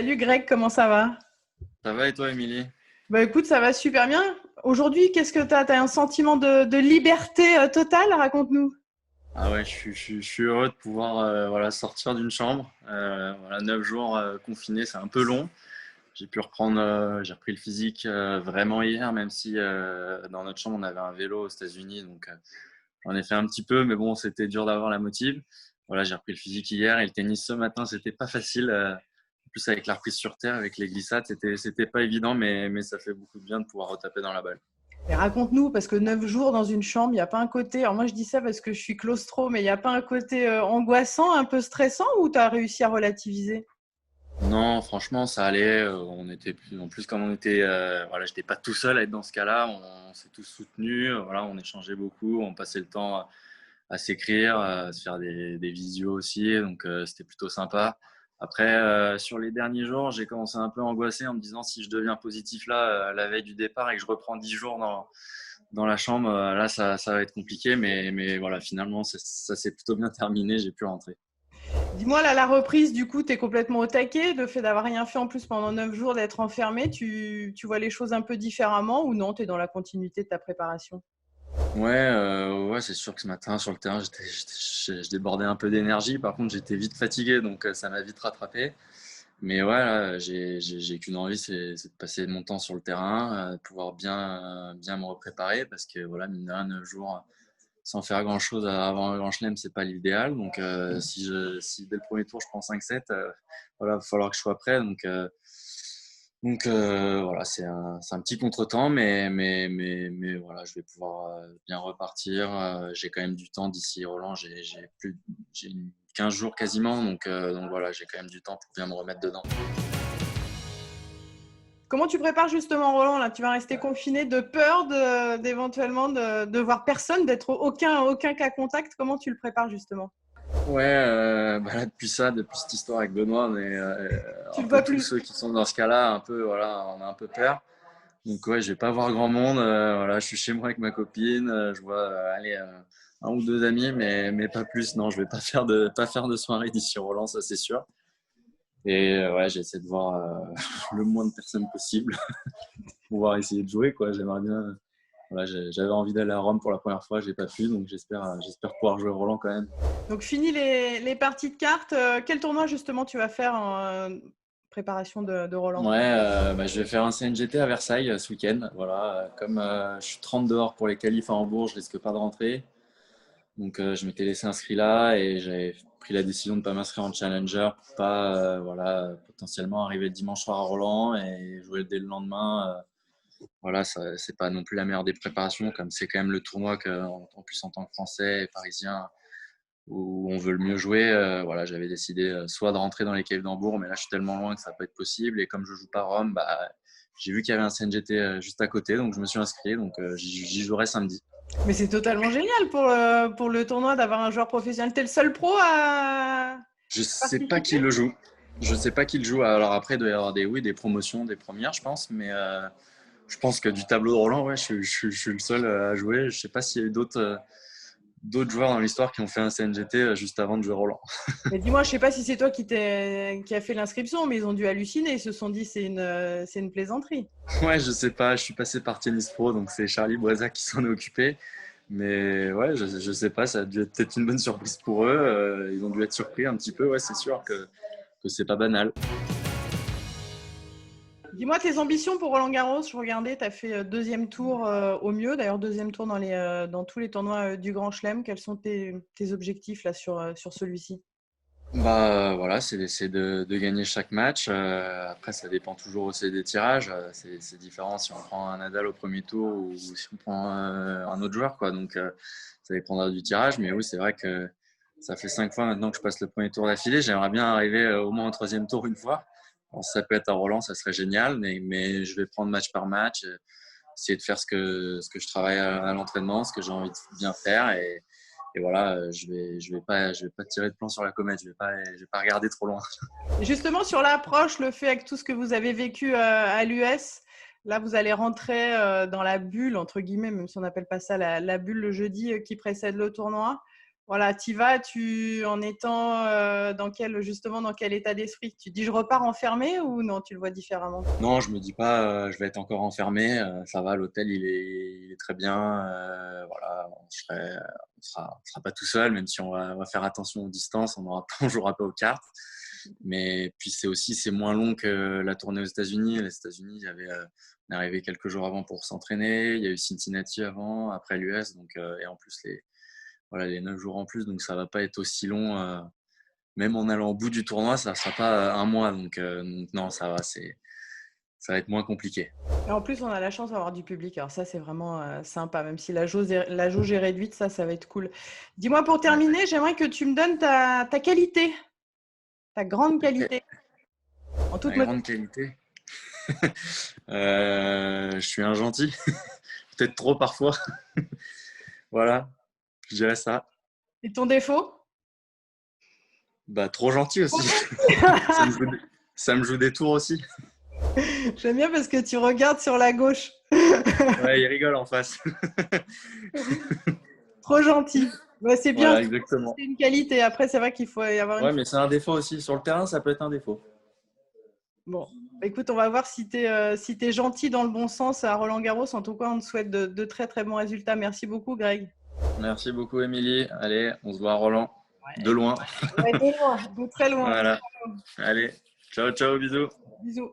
Salut Greg, comment ça va? Ça va et toi, Émilie? Bah écoute, ça va super bien. Aujourd'hui, qu'est-ce que tu as? Tu as un sentiment de liberté totale? Raconte-nous. Ah ouais, je suis heureux de pouvoir voilà, sortir d'une chambre. Voilà, 9 jours confinés, c'est un peu long. J'ai repris le physique vraiment hier, même si dans notre chambre on avait un vélo aux États-Unis, donc j'en ai fait un petit peu, mais bon, c'était dur d'avoir la motive. Voilà, j'ai repris le physique hier et le tennis ce matin, c'était pas facile. En plus avec la reprise sur terre, avec les glissades, c'était pas évident, mais ça fait beaucoup de bien de pouvoir retaper dans la balle. Et raconte-nous, parce que 9 jours dans une chambre, il n'y a pas un côté. Alors moi, je dis ça parce que je suis claustro, mais il n'y a pas un côté angoissant, un peu stressant, ou tu as réussi à relativiser? Non, franchement, ça allait. On était en plus comme on était, voilà, j'étais pas tout seul à être dans ce cas-là. On s'est tous soutenus. Voilà, on échangeait beaucoup. On passait le temps à s'écrire, à se faire des visios aussi. Donc c'était plutôt sympa. Après, sur les derniers jours, j'ai commencé un peu à angoisser en me disant si je deviens positif là, la veille du départ et que je reprends 10 jours dans la chambre, là, ça va être compliqué. Mais voilà, finalement, ça s'est plutôt bien terminé. J'ai pu rentrer. Dis-moi, là, la reprise, du coup, tu es complètement au taquet, le fait d'avoir rien fait en plus pendant 9 jours, d'être enfermé, tu vois les choses un peu différemment ou non, tu es dans la continuité de ta préparation? Ouais, ouais, c'est sûr que ce matin sur le terrain, je débordais un peu d'énergie. Par contre, j'étais vite fatigué, donc ça m'a vite rattrapé. Mais ouais, là, j'ai qu'une envie, c'est de passer mon temps sur le terrain, de pouvoir bien me préparer, parce que voilà, mine de rien, 9 jours sans faire grand-chose avant un grand chelem, c'est pas l'idéal. Donc, si dès le premier tour je prends 5-7, voilà, il va falloir que je sois prêt. Donc voilà, c'est un petit contretemps, mais voilà, je vais pouvoir bien repartir. J'ai quand même du temps d'ici Roland. J'ai 15 jours quasiment, donc voilà, j'ai quand même du temps pour bien me remettre dedans. Comment tu prépares justement Roland là? Tu vas rester confiné de peur d'éventuellement de voir personne, d'être aucun cas contact. Comment tu le prépares justement? Ouais, bah là, depuis cette histoire avec Benoît, on est Tu un le peu vois tous plus. ceux qui sont dans ce cas-là, un peu, voilà, on a un peu peur. Donc ouais, je vais pas voir grand monde. Voilà, je suis chez moi avec ma copine. Je vois allez, un ou deux amis, mais pas plus. Non, je vais pas faire de soirée d'ici Roland, ça c'est sûr. Et ouais, j'essaie de voir le moins de personnes possible, pour pouvoir essayer de jouer quoi. J'aimerais bien. Voilà, j'avais envie d'aller à Rome pour la première fois, j'ai pas pu, donc j'espère pouvoir jouer Roland quand même. Donc fini les parties de cartes. Quel tournoi justement tu vas faire en préparation de Roland? Ouais, bah, je vais faire un CNGT à Versailles ce week-end. Voilà, comme je suis 30 dehors pour les qualifs à Hambourg, je risque pas de rentrer. Donc je m'étais laissé inscrit là et j'avais pris la décision de ne pas m'inscrire en challenger pour pas voilà, potentiellement arriver le dimanche soir à Roland et jouer dès le lendemain. Voilà, ça, c'est pas non plus la meilleure des préparations, comme c'est quand même le tournoi que, en plus en tant que Français et Parisien où on veut le mieux jouer. Voilà, j'avais décidé soit de rentrer dans les caves d'Hambourg, mais là je suis tellement loin que ça va pas être possible. Et comme je joue pas à Rome, bah, j'ai vu qu'il y avait un CNGT juste à côté, donc je me suis inscrit. Donc j'y jouerai samedi. Mais c'est totalement génial pour le tournoi d'avoir un joueur professionnel. T'es le seul pro à Je sais pas qui participer? le joue. Je sais pas qui le joue. Alors après, il doit y avoir oui, des promotions, des premières, je pense. Mais je pense que du tableau de Roland, ouais, je suis le seul à jouer. Je sais pas s'il y a eu d'autres joueurs dans l'histoire qui ont fait un CNGT juste avant de jouer Roland. Mais dis-moi, je sais pas si c'est toi qui a fait l'inscription, mais ils ont dû halluciner. Ils se sont dit c'est une plaisanterie. Ouais, je sais pas. Je suis passé par Tennis Pro, donc c'est Charlie Boisa qui s'en est occupé. Mais ouais, je sais pas. Ça a dû être peut-être une bonne surprise pour eux. Ils ont dû être surpris un petit peu. Ouais, c'est sûr que c'est pas banal. Dis-moi tes ambitions pour Roland Garros. Je regardais, tu as fait deuxième tour au mieux, d'ailleurs deuxième tour dans tous les tournois du Grand Chelem. Quels sont tes objectifs là sur celui-ci? Bah voilà, c'est d'essayer de gagner chaque match. Après, ça dépend toujours aussi des tirages. C'est différent si on prend un Nadal au premier tour ou si on prend un autre joueur, quoi. Donc, ça dépendra du tirage. Mais oui, c'est vrai que ça fait 5 fois maintenant que je passe le premier tour d'affilée. J'aimerais bien arriver au moins au troisième tour une fois. Alors, si ça peut être à Roland, ça serait génial. Mais je vais prendre match par match, essayer de faire ce que je travaille à l'entraînement, ce que j'ai envie de bien faire. Et voilà, je vais pas tirer de plan sur la comète. Je vais pas regarder trop loin. Et justement, sur l'approche, le fait avec tout ce que vous avez vécu à l'US, là, vous allez rentrer dans la bulle, entre guillemets, même si on n'appelle pas ça la bulle le jeudi qui précède le tournoi. Voilà, tu vas en étant justement dans quel état d'esprit? Tu te dis je repars enfermé ou non, tu le vois différemment? Non, je me dis pas, je vais être encore enfermé, ça va, l'hôtel il est très bien, voilà, on sera pas tout seul, même si on va faire attention aux distances, on jouera pas aux cartes. Mais puis c'est moins long que la tournée aux États-Unis. Les États-Unis, on est arrivé quelques jours avant pour s'entraîner. Il y a eu Cincinnati avant, après l'US, donc et en plus les 9 jours en plus, donc ça va pas être aussi long. Même en allant au bout du tournoi, ça sera pas un mois, donc non, ça va, ça va être moins compliqué. Et en plus, on a la chance d'avoir du public. Alors ça, c'est vraiment sympa. Même si la jauge est réduite, ça va être cool. Dis-moi pour Ouais. terminer, j'aimerais que tu me donnes ta qualité, ta grande qualité, en toute La modestie. grande qualité. Je suis un gentil, peut-être trop parfois. Voilà, je dirais ça. Et ton défaut? Bah, trop gentil aussi. Ça me joue des, ça me joue des tours aussi. J'aime bien parce que tu regardes sur la gauche. Ouais, il rigole en face. Trop gentil. Ouais, c'est bien, Voilà, exactement. c'est une qualité. Après, c'est vrai qu'il faut y avoir une. Ouais, mais c'est un défaut aussi. Sur le terrain, ça peut être un défaut. Bon, écoute, on va voir si tu es gentil dans le bon sens à Roland-Garros. En tout cas, on te souhaite de très très bons résultats. Merci beaucoup, Greg. Merci beaucoup, Émilie. Allez, on se voit à Roland. De loin. Ouais, de loin, de très loin. Voilà. Allez, ciao, ciao, bisous. Bisous.